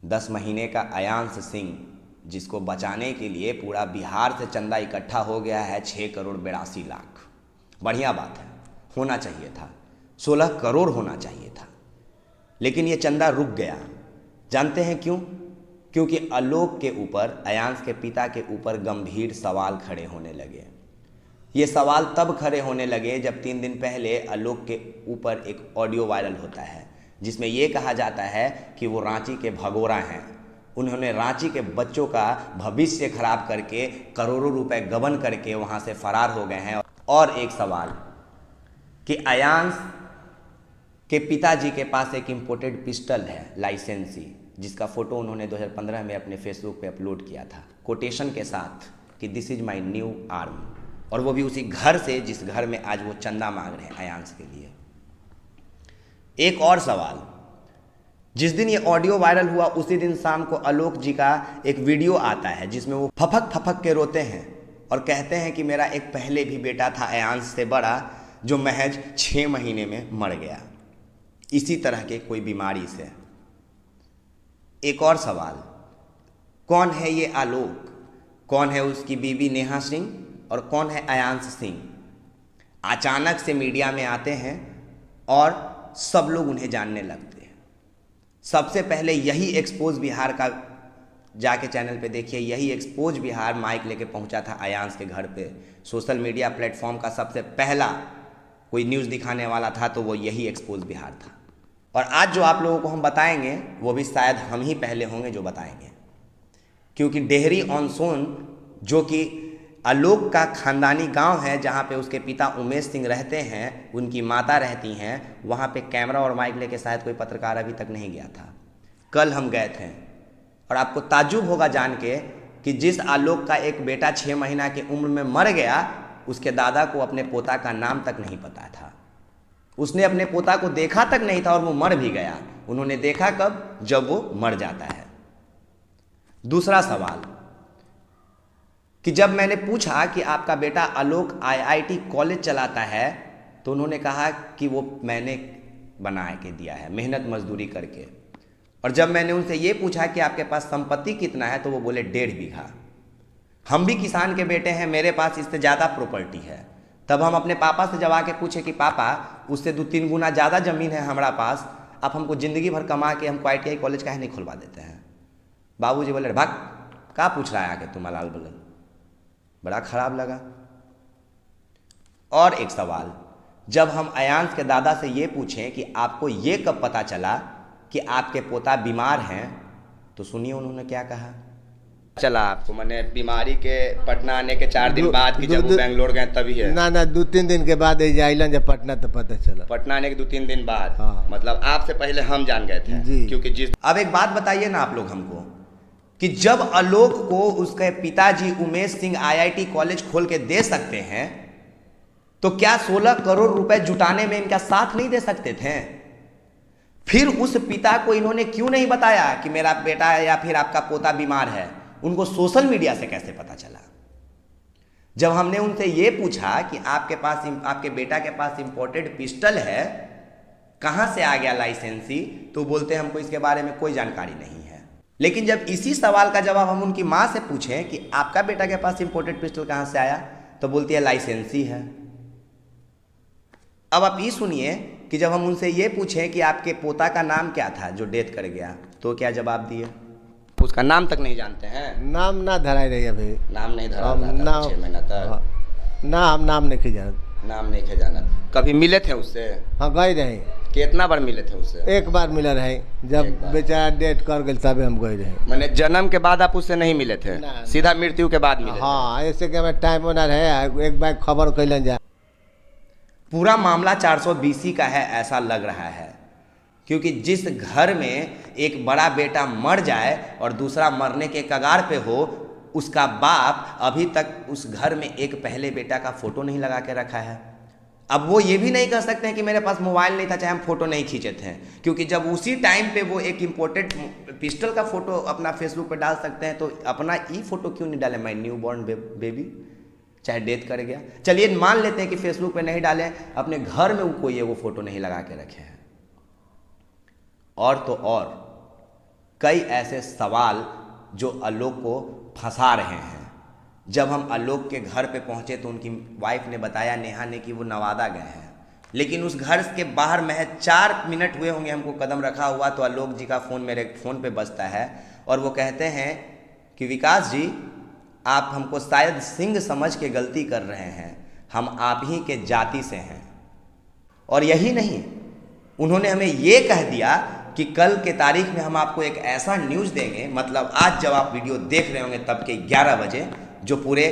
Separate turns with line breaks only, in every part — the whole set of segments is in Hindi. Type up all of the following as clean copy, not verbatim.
10 महीने का अयांश सिंह, जिसको बचाने के लिए पूरा बिहार से चंदा इकट्ठा हो गया है 6 करोड़ 82 लाख। बढ़िया बात है, होना चाहिए था, 16 करोड़ होना चाहिए था, लेकिन ये चंदा रुक गया। जानते हैं क्यों? क्योंकि आलोक के ऊपर, अयांश के पिता के ऊपर गंभीर सवाल खड़े होने लगे। ये सवाल तब खड़े होने लगे जब 3 दिन पहले आलोक के ऊपर एक ऑडियो वायरल होता है जिसमें ये कहा जाता है कि वो रांची के भगोड़ा हैं। उन्होंने रांची के बच्चों का भविष्य खराब करके करोड़ों रुपए गबन करके वहाँ से फरार हो गए हैं। और एक सवाल कि अयांश के पिताजी के पास एक इम्पोर्टेड पिस्टल है, लाइसेंसी, जिसका फ़ोटो उन्होंने 2015 में अपने फेसबुक पे अपलोड किया था कोटेशन के साथ कि this is my new arm, और वो भी उसी घर से जिस घर में आज वो चंदा मांग रहे हैं अयांश के लिए। एक और सवाल, जिस दिन ये ऑडियो वायरल हुआ उसी दिन शाम को आलोक जी का एक वीडियो आता है जिसमें वो फपक फपक के रोते हैं और कहते हैं कि मेरा एक पहले भी बेटा था अयांश से बड़ा जो महज 6 महीने में मर गया इसी तरह के कोई बीमारी से। एक और सवाल, कौन है ये आलोक, कौन है उसकी बीवी नेहा सिंह और कौन है अयांश सिंह? अचानक से मीडिया में आते हैं और सब लोग उन्हें जानने लगते हैं। सबसे पहले यही एक्सपोज बिहार का जाके चैनल पे देखिए, यही एक्सपोज बिहार माइक लेके पहुंचा था अयांश के घर पे। सोशल मीडिया प्लेटफॉर्म का सबसे पहला कोई न्यूज़ दिखाने वाला था तो वो यही एक्सपोज बिहार था। और आज जो आप लोगों को हम बताएंगे वो भी शायद हम ही पहले होंगे जो बताएंगे, क्योंकि डेहरी ऑन सोन, जो कि आलोक का खानदानी गांव है जहां पे उसके पिता उमेश सिंह रहते हैं, उनकी माता रहती हैं, वहां पे कैमरा और माइक लेके शायद कोई पत्रकार अभी तक नहीं गया था। कल हम गए थे और आपको ताज्जुब होगा जान के कि जिस आलोक का एक बेटा 6 महीना की उम्र में मर गया, उसके दादा को अपने पोता का नाम तक नहीं पता था। उसने अपने पोता को देखा तक नहीं था और वो मर भी गया। उन्होंने देखा कब? जब वो मर जाता है। दूसरा सवाल कि जब मैंने पूछा कि आपका बेटा आलोक आईआईटी कॉलेज चलाता है तो उन्होंने कहा कि वो मैंने बना के दिया है मेहनत मजदूरी करके। और जब मैंने उनसे ये पूछा कि आपके पास संपत्ति कितना है तो वो बोले 1.5 बीघा। हम भी किसान के बेटे हैं, मेरे पास इससे ज़्यादा प्रॉपर्टी है। तब हम अपने पापा से जब आके पूछे कि पापा उससे 2-3 गुना ज़्यादा ज़मीन है हमारा पास, आप हमको ज़िंदगी भर कमा के हमको ITI कॉलेज काहे नहीं खुलवा देते हैं? बाबूजी बोले भाग, क्या पूछ रहा है आके तुम लाल बलल। बड़ा खराब लगा। और एक सवाल, जब हम अयांश के दादा से ये पूछें कि आपको ये कब पता चला कि आपके पोता बीमार हैं, तो सुनिए उन्होंने क्या कहा। चला आपको मैंने बीमारी के पटना आने के 4 दिन बाद कि जब वो बेंगलोर गए तभी है?
ना 2-3 दिन के बाद आइलन जब पटना तो पता चला।
पटना आने के 2-3 दिन बाद?
हाँ।
मतलब आपसे पहले हम जान गए थे
जी।
क्योंकि जिस अब एक बात बताइए ना आप लोग हमको कि जब आलोक को उसके पिताजी उमेश सिंह IIT कॉलेज खोल के दे सकते हैं तो क्या 16 करोड़ रुपए जुटाने में इनका साथ नहीं दे सकते थे? फिर उस पिता को इन्होंने क्यों नहीं बताया कि मेरा बेटा या फिर आपका पोता बीमार है? उनको सोशल मीडिया से कैसे पता चला? जब हमने उनसे ये पूछा कि आपके बेटा के पास इंपोर्टेड पिस्टल है, कहां से आ गया लाइसेंसी, तो बोलते हमको इसके बारे में कोई जानकारी नहीं है। लेकिन जब इसी सवाल का जवाब हम उनकी माँ से पूछें कि आपका बेटा के पास इंपोर्टेड पिस्टल कहाँ से आया, तो बोलती है लाइसेंसी है। अब आप ये सुनिए कि जब हम उनसे ये पूछें कि आपके पोता का नाम क्या था जो डेथ कर गया, तो क्या जवाब दिए? उसका नाम तक नहीं जानते हैं।
नाम ना धराई रही अभी,
नाम नहीं धरा था 6 महीना तक।
ना हम नाम नहीं जानत।
नाम नहीं जानत। कभी मिले थे उससे?
हाँ गए रहे।
कितना बार मिले थे उससे?
एक बार मिला रहे, जब बेचारा डेथ कर गए तबे हम गए रहे।
मैंने जन्म के बाद आप उससे नहीं मिले थे?
ना,
सीधा मृत्यु के बाद मिले?
हाँ, ऐसे कि हमें टाइम होना रहे, एक बार खबर कैलन जाए।
पूरा मामला 420 का है ऐसा लग रहा है, क्योंकि जिस घर में एक बड़ा बेटा मर जाए और दूसरा मरने के कगार पे हो, उसका बाप अभी तक उस घर में एक पहले बेटा का फोटो नहीं लगा के रखा है। अब वो ये भी नहीं कह सकते हैं कि मेरे पास मोबाइल नहीं था चाहे हम फोटो नहीं खींचे थे, क्योंकि जब उसी टाइम पे वो एक इम्पोर्टेड पिस्टल का फोटो अपना फेसबुक पे डाल सकते हैं तो अपना ई फोटो क्यों नहीं डाले, माय न्यू बॉर्न बेबी, चाहे डेथ कर गया। चलिए मान लेते हैं कि फेसबुक पे नहीं डाले, अपने घर में कोई वो फोटो नहीं लगा के रखे हैं। और तो और कई ऐसे सवाल जो आलोक को फंसा रहे हैं। जब हम आलोक के घर पे पहुंचे तो उनकी वाइफ ने बताया, नेहा ने, कि वो नवादा गए हैं, लेकिन उस घर के बाहर महज 4 मिनट हुए होंगे हमको कदम रखा हुआ तो आलोक जी का फ़ोन मेरे फ़ोन पे बजता है और वो कहते हैं कि विकास जी, आप हमको शायद सिंह समझ के गलती कर रहे हैं, हम आप ही के जाति से हैं। और यही नहीं, उन्होंने हमें ये कह दिया कि कल के तारीख में हम आपको एक ऐसा न्यूज़ देंगे, मतलब आज जब आप वीडियो देख रहे होंगे तब के 11 बजे, जो पूरे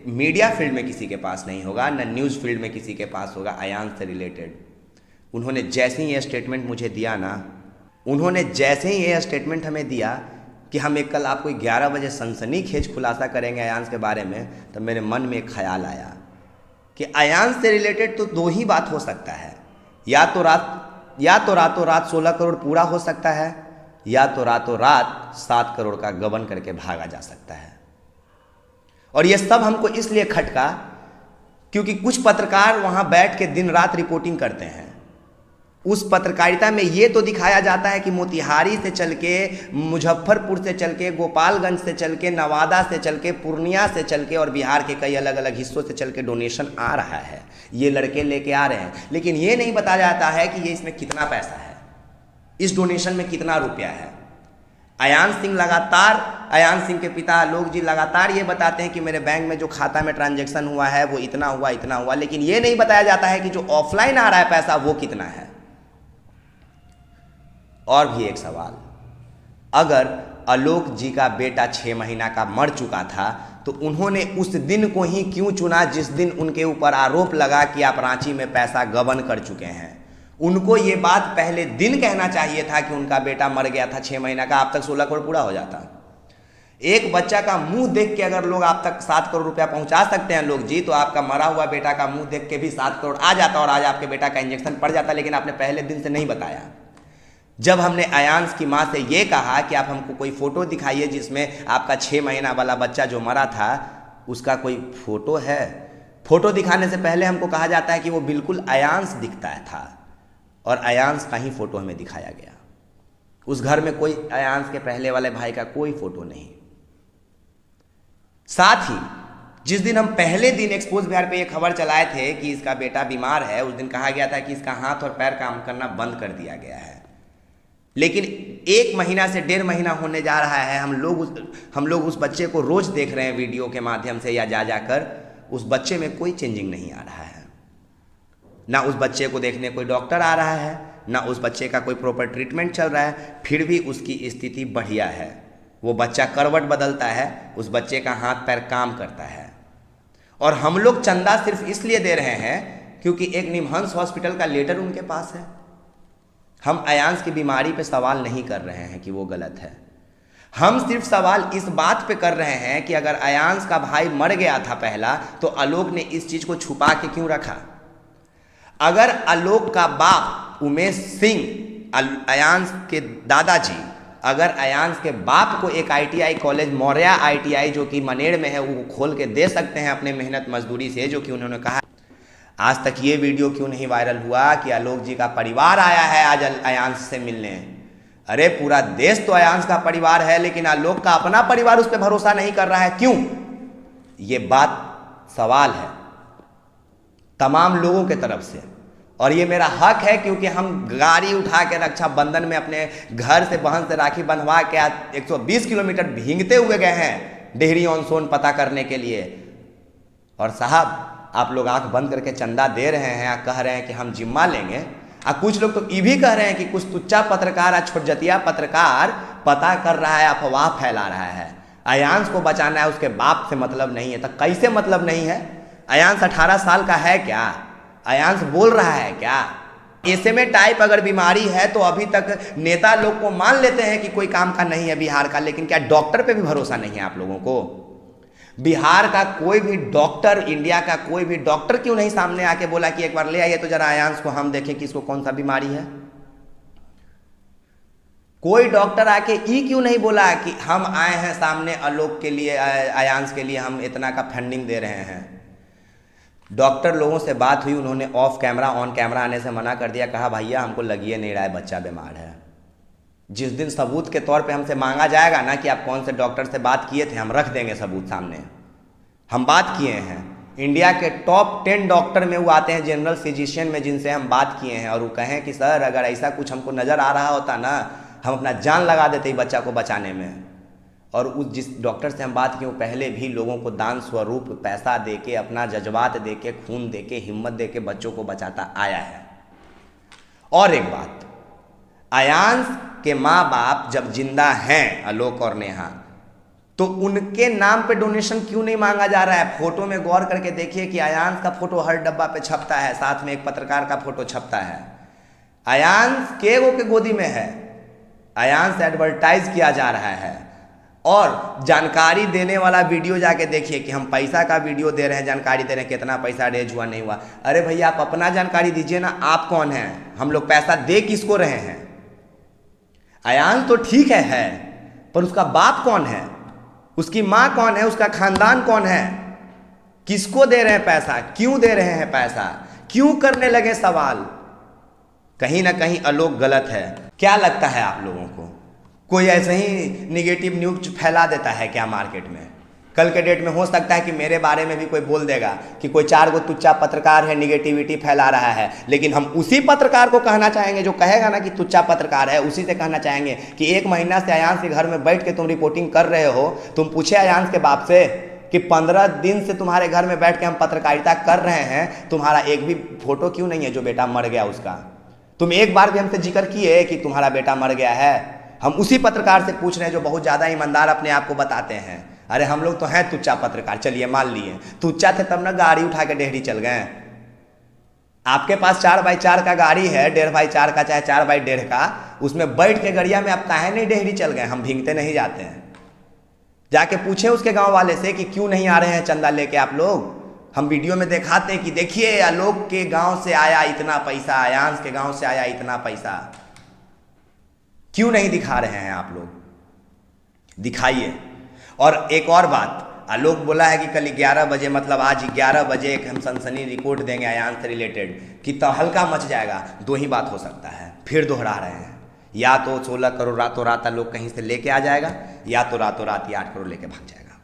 मीडिया फील्ड में किसी के पास नहीं होगा, न न्यूज़ फील्ड में किसी के पास होगा अयान से रिलेटेड। उन्होंने जैसे ही ये स्टेटमेंट मुझे दिया ना, उन्होंने जैसे ही ये स्टेटमेंट हमें दिया कि हम एक कल आपको 11 बजे सनसनीखेज खुलासा करेंगे अयान के बारे में, तब मेरे मन में एक ख्याल आया कि अयान से रिलेटेड तो 2 ही बात हो सकता है, या तो रातों रात 16 करोड़ पूरा हो सकता है, या तो रातों रात 7 करोड़ का गबन करके भागा जा सकता है। और ये सब हमको इसलिए खटका क्योंकि कुछ पत्रकार वहां बैठ के दिन रात रिपोर्टिंग करते हैं। उस पत्रकारिता में ये तो दिखाया जाता है कि मोतिहारी से चल के, मुजफ्फरपुर से चल के, गोपालगंज से चल के, नवादा से चल के, पूर्णिया से चल के और बिहार के कई अलग अलग हिस्सों से चल के डोनेशन आ रहा है, ये लड़के लेके आ रहे हैं, लेकिन ये नहीं बताया जाता है कि ये इसमें कितना पैसा है, इस डोनेशन में कितना रुपया है। अयान सिंह के पिता आलोक जी लगातार ये बताते हैं कि मेरे बैंक में जो खाता में ट्रांजैक्शन हुआ है वो इतना हुआ, लेकिन ये नहीं बताया जाता है कि जो ऑफलाइन आ रहा है पैसा वो कितना है। और भी एक सवाल, अगर आलोक जी का बेटा 6 महीना का मर चुका था तो उन्होंने उस दिन को ही क्यों चुना जिस दिन उनके ऊपर आरोप लगा कि आप रांची में पैसा गबन कर चुके हैं? उनको ये बात पहले दिन कहना चाहिए था कि उनका बेटा मर गया था 6 महीना का, आप तक 16 करोड़ पूरा हो जाता। एक बच्चा का मुंह देख के अगर लोग आप तक 7 करोड़ रुपया पहुंचा सकते हैं लोग जी, तो आपका मरा हुआ बेटा का मुंह देख के भी 7 करोड़ आ जाता और आज आपके बेटा का इंजेक्शन पड़ जाता, लेकिन आपने पहले दिन से नहीं बताया। जब हमने अयांश की माँ से ये कहा कि आप हमको कोई फ़ोटो दिखाइए जिसमें आपका 6 महीना वाला बच्चा जो मरा था उसका कोई फ़ोटो है, फ़ोटो दिखाने से पहले हमको कहा जाता है कि वो बिल्कुल अयांश दिखता था, और अयांश का ही फ़ोटो हमें दिखाया गया। उस घर में कोई अयांश के पहले वाले भाई का कोई फ़ोटो नहीं। साथ ही जिस दिन हम पहले दिन एक्सपोज बिहार पे ये खबर चलाए थे कि इसका बेटा बीमार है, उस दिन कहा गया था कि इसका हाथ और पैर काम करना बंद कर दिया गया है, लेकिन 1 महीना से 1.5 महीना होने जा रहा है, हम लोग उस बच्चे को रोज़ देख रहे हैं वीडियो के माध्यम से या जाकर, उस बच्चे में कोई चेंजिंग नहीं आ रहा है। ना उस बच्चे को देखने कोई डॉक्टर आ रहा है, ना उस बच्चे का कोई प्रॉपर ट्रीटमेंट चल रहा है, फिर भी उसकी स्थिति बढ़िया है। वो बच्चा करवट बदलता है, उस बच्चे का हाथ पैर काम करता है। और हम लोग चंदा सिर्फ इसलिए दे रहे हैं क्योंकि एक निमहंस हॉस्पिटल का लेटर उनके पास है। हम अयांश की बीमारी पे सवाल नहीं कर रहे हैं कि वो गलत है, हम सिर्फ सवाल इस बात पे कर रहे हैं कि अगर अयांश का भाई मर गया था पहला, तो आलोक ने इस चीज़ को छुपा के क्यों रखा? अगर आलोक का बाप उमेश सिंह, अयांश के दादाजी, अगर अयांश के बाप को एक ITI कॉलेज, मौर्या ITI जो कि मनेर में है, वो खोल के दे सकते हैं अपने मेहनत मजदूरी से, जो कि उन्होंने कहा। आज तक ये वीडियो क्यों नहीं वायरल हुआ कि आलोक जी का परिवार आया है आज अयांश से मिलने? अरे पूरा देश तो अयांश का परिवार है, लेकिन आलोक का अपना परिवार उस पर भरोसा नहीं कर रहा है, क्यों? ये बात सवाल है तमाम लोगों के तरफ से, और ये मेरा हक है क्योंकि हम गाड़ी उठा के रक्षाबंधन में अपने घर से बहन से राखी बंधवा के 120 किलोमीटर भींगते हुए गए हैं डेहरी ऑन सोन पता करने के लिए। और साहब, आप लोग आंख बंद करके चंदा दे रहे हैं, कह रहे हैं कि हम जिम्मा लेंगे, और कुछ लोग तो ये भी कह रहे हैं कि कुछ तुच्चा पत्रकार या छोटजतिया पत्रकार पता कर रहा है, अफवाह फैला रहा है, अयांश को बचाना है, उसके बाप से मतलब नहीं है। तो कैसे मतलब नहीं है? अयांश 18 साल का है क्या? अयांश बोल रहा है क्या? SMA टाइप अगर बीमारी है तो अभी तक नेता लोग को मान लेते हैं कि कोई काम का नहीं है बिहार का, लेकिन क्या डॉक्टर पे भी भरोसा नहीं है आप लोगों को? बिहार का कोई भी डॉक्टर, इंडिया का कोई भी डॉक्टर क्यों नहीं सामने आके बोला कि एक बार ले आइए तो जरा अयांश को हम देखें कि इसको कौन सा बीमारी है? कोई डॉक्टर आके ये क्यों नहीं बोला कि हम आए हैं सामने आलोक के लिए, अयांश के लिए हम इतना का फंडिंग दे रहे हैं? डॉक्टर लोगों से बात हुई, उन्होंने ऑफ कैमरा ऑन कैमरा आने से मना कर दिया, कहा भैया हमको लगिए नहीं रहा है, बच्चा बीमार है। जिस दिन सबूत के तौर पे हमसे मांगा जाएगा ना कि आप कौन से डॉक्टर से बात किए थे, हम रख देंगे सबूत सामने। हम बात किए हैं, इंडिया के टॉप 10 डॉक्टर में वो आते हैं, जनरल फिजिशियन में, जिनसे हम बात किए हैं, और वो कहें कि सर अगर ऐसा कुछ हमको नज़र आ रहा होता ना, हम अपना जान लगा देते बच्चा को बचाने में। और उस जिस डॉक्टर से हम बात किए वो पहले भी लोगों को दान स्वरूप पैसा दे के, अपना जज्बात दे के, खून दे के, हिम्मत दे के बच्चों को बचाता आया है। और एक बात, आयांश के माँ बाप जब जिंदा हैं, आलोक और नेहा, तो उनके नाम पे डोनेशन क्यों नहीं मांगा जा रहा है? फोटो में गौर करके देखिए कि आयांश का फोटो हर डब्बा पे छपता है, साथ में एक पत्रकार का फोटो छपता है। आयांश के गोदी में है, आयांश एडवर्टाइज किया जा रहा है। और जानकारी देने वाला वीडियो जाके देखिए कि हम पैसा का वीडियो दे रहे हैं, जानकारी दे रहे हैं कितना पैसा रेज हुआ नहीं हुआ। अरे भैया आप अपना जानकारी दीजिए ना, आप कौन हैं? हम लोग पैसा दे किसको रहे हैं? आयांश तो ठीक है, पर उसका बाप कौन है, उसकी माँ कौन है, उसका खानदान कौन है? किसको दे रहे हैं पैसा, क्यों दे रहे हैं पैसा, क्यों करने लगे सवाल? कहीं ना कहीं आलोक गलत है। क्या लगता है आप लोगों को, कोई ऐसे ही निगेटिव न्यूज फैला देता है क्या मार्केट में? कल के डेट में हो सकता है कि मेरे बारे में भी कोई बोल देगा कि कोई 4 गो तुच्चा पत्रकार है, निगेटिविटी फैला रहा है, लेकिन हम उसी पत्रकार को कहना चाहेंगे जो कहेगा ना कि तुच्चा पत्रकार है, उसी से कहना चाहेंगे कि 1 महीना से आयांश के घर में बैठ के तुम रिपोर्टिंग कर रहे हो। तुम पूछे आयांश के बाप से कि 15 दिन से तुम्हारे घर में बैठ के हम पत्रकारिता कर रहे हैं, तुम्हारा एक भी फोटो क्यों नहीं है जो बेटा मर गया उसका? तुम एक बार भी हमसे जिक्र किए कि तुम्हारा बेटा मर गया है? हम उसी पत्रकार से पूछ रहे हैं जो बहुत ज़्यादा ईमानदार अपने आप को बताते हैं। अरे हम लोग तो हैं तुच्चा पत्रकार, चलिए मान लिए तुच्चा थे तब ना गाड़ी उठा के डेहरी चल गए। आपके पास 4x4 का गाड़ी है, 1.5x4 का चाहे 4x1.5 का, उसमें बैठ के गड़िया में आप काहे नहीं डेहरी चल गए? हम भींगते नहीं जाते हैं। जाके पूछे उसके गांव वाले से कि क्यों नहीं आ रहे हैं चंदा लेके आप लोग। हम वीडियो में दिखाते हैं कि देखिए आलोक के गांव से आया इतना पैसा, आयांश के गांव से आया इतना पैसा। क्यों नहीं दिखा रहे हैं आप लोग? दिखाइए। और एक और बात, आलोक बोला है कि कल 11 बजे, मतलब आज 11 बजे एक हम सनसनी रिपोर्ट देंगे आयांश से रिलेटेड, कि तहलका मच जाएगा। 2 ही बात हो सकता है, फिर दोहरा रहे हैं, या तो 16 करोड़ रातों रात आलोक कहीं से लेके आ जाएगा, या तो रातों रात 8 करोड़ लेके भाग जाएगा।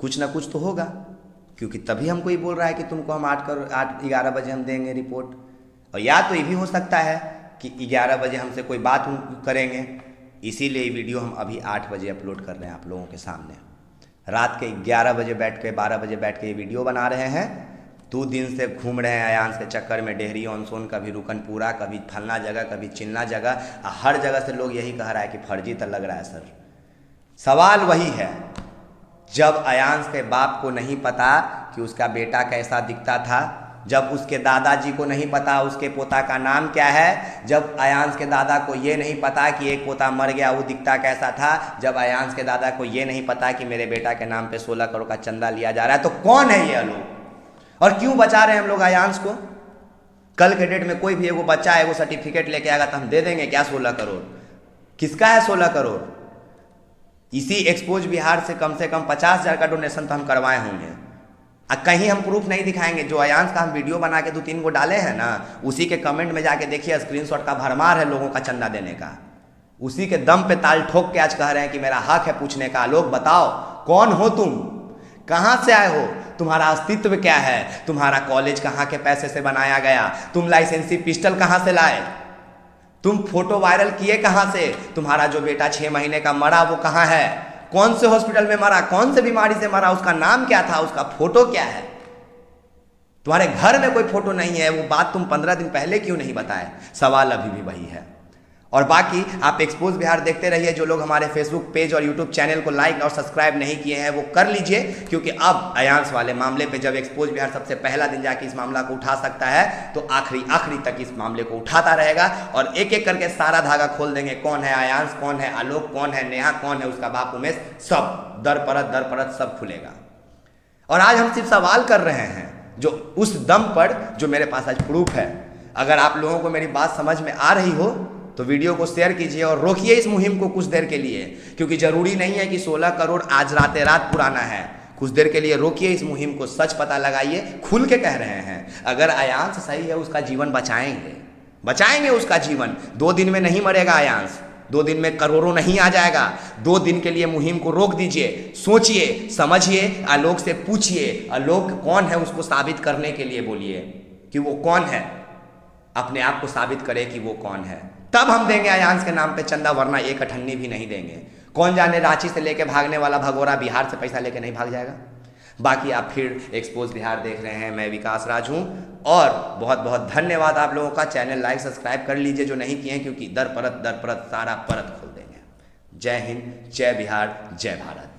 कुछ ना कुछ तो होगा, क्योंकि तभी हमको ये बोल रहा है कि तुमको हम 11 बजे हम देंगे रिपोर्ट। और या तो ये भी हो सकता है कि 11 बजे हमसे कोई बात करेंगे, इसीलिए वीडियो हम अभी 8 बजे अपलोड कर रहे हैं आप लोगों के सामने। रात के 11 बजे बैठ के 12 बजे बैठ के ये वीडियो बना रहे हैं। 2 दिन से घूम रहे हैं आयांश के चक्कर में, डेहरी ऑन सोन, कभी रुकनपुरा, कभी फलना जगह, कभी चिन्ना जगह, हर जगह से लोग यही कह रहा है कि फर्जी तो लग रहा है सर। सवाल वही है, जब आयांश के बाप को नहीं पता कि उसका बेटा कैसा दिखता था, जब उसके दादाजी को नहीं पता उसके पोता का नाम क्या है, जब आयांश के दादा को ये नहीं पता कि एक पोता मर गया वो दिखता कैसा था, जब आयांश के दादा को ये नहीं पता कि मेरे बेटा के नाम पे 16 करोड़ का चंदा लिया जा रहा है, तो कौन है ये लोग और क्यों बचा रहे हैं हम लोग आयांश को? कल के डेट में कोई भी एगो बच्चा एगो सर्टिफिकेट लेके आएगा तो हम दे देंगे क्या 16 करोड़? किसका है 16 करोड़? इसी एक्सपोज बिहार से कम 50,000 का डोनेशन तो हम करवाए होंगे। कहीं हम प्रूफ नहीं दिखाएंगे। जो आयांश का हम वीडियो बना के 2-3 गो डाले हैं ना, उसी के कमेंट में जाके देखिए, स्क्रीनशॉट का भरमार है लोगों का चंदा देने का। उसी के दम पे ताल ठोक के आज कह रहे हैं कि मेरा हक है पूछने का। लोग बताओ कौन हो तुम, कहाँ से आए हो, तुम्हारा अस्तित्व क्या है, तुम्हारा कॉलेज कहाँ के पैसे से बनाया गया, तुम लाइसेंसी पिस्टल कहाँ से लाए, तुम फोटो वायरल किए कहाँ से, तुम्हारा जो बेटा 6 महीने का मरा वो कहाँ है, कौन से हॉस्पिटल में मरा, कौन से बीमारी से मरा, उसका नाम क्या था, उसका फोटो क्या है? तुम्हारे घर में कोई फोटो नहीं है, वो बात तुम 15 दिन पहले क्यों नहीं बताए? सवाल अभी भी वही है। और बाकी आप एक्सपोज बिहार देखते रहिए। जो लोग हमारे फेसबुक पेज और यूट्यूब चैनल को लाइक और सब्सक्राइब नहीं किए हैं वो कर लीजिए, क्योंकि अब आयांश वाले मामले पे जब एक्सपोज बिहार सबसे पहला दिन जाके इस मामला को उठा सकता है तो आखिरी तक इस मामले को उठाता रहेगा और एक एक करके सारा धागा खोल देंगे। कौन है आयांश, कौन है आलोक, कौन है नेहा, कौन है उसका बाप उमेश, सब दर परत सब खुलेगा। और आज हम सिर्फ सवाल कर रहे हैं जो उस दम पर जो मेरे पास आज प्रूफ है। अगर आप लोगों को मेरी बात समझ में आ रही हो तो वीडियो को शेयर कीजिए और रोकिए इस मुहिम को कुछ देर के लिए, क्योंकि जरूरी नहीं है कि 16 करोड़ आज रात पुराना है। कुछ देर के लिए रोकिए इस मुहिम को, सच पता लगाइए, खुल के कह रहे हैं। अगर आयांश सही है उसका जीवन बचाएंगे, बचाएंगे उसका जीवन। 2 दिन में नहीं मरेगा आयांश, 2 दिन में करोड़ों नहीं आ जाएगा। 2 दिन के लिए मुहिम को रोक दीजिए, सोचिए, समझिए, आलोक से पूछिए, आलोक कौन है उसको साबित करने के लिए बोलिए कि वो कौन है, अपने आप को साबित करे कि वो कौन है, तब हम देंगे आयांश के नाम पे चंदा, वरना 1 अठन्नी भी नहीं देंगे। कौन जाने रांची से लेके भागने वाला भगोरा बिहार से पैसा लेके नहीं भाग जाएगा। बाकी आप फिर एक्सपोज बिहार देख रहे हैं, मैं विकास राज हूँ, और बहुत बहुत धन्यवाद आप लोगों का। चैनल लाइक सब्सक्राइब कर लीजिए जो नहीं किए हैं, क्योंकि दर परत सारा परत खोल देंगे। जय हिंद, जय बिहार, जय भारत।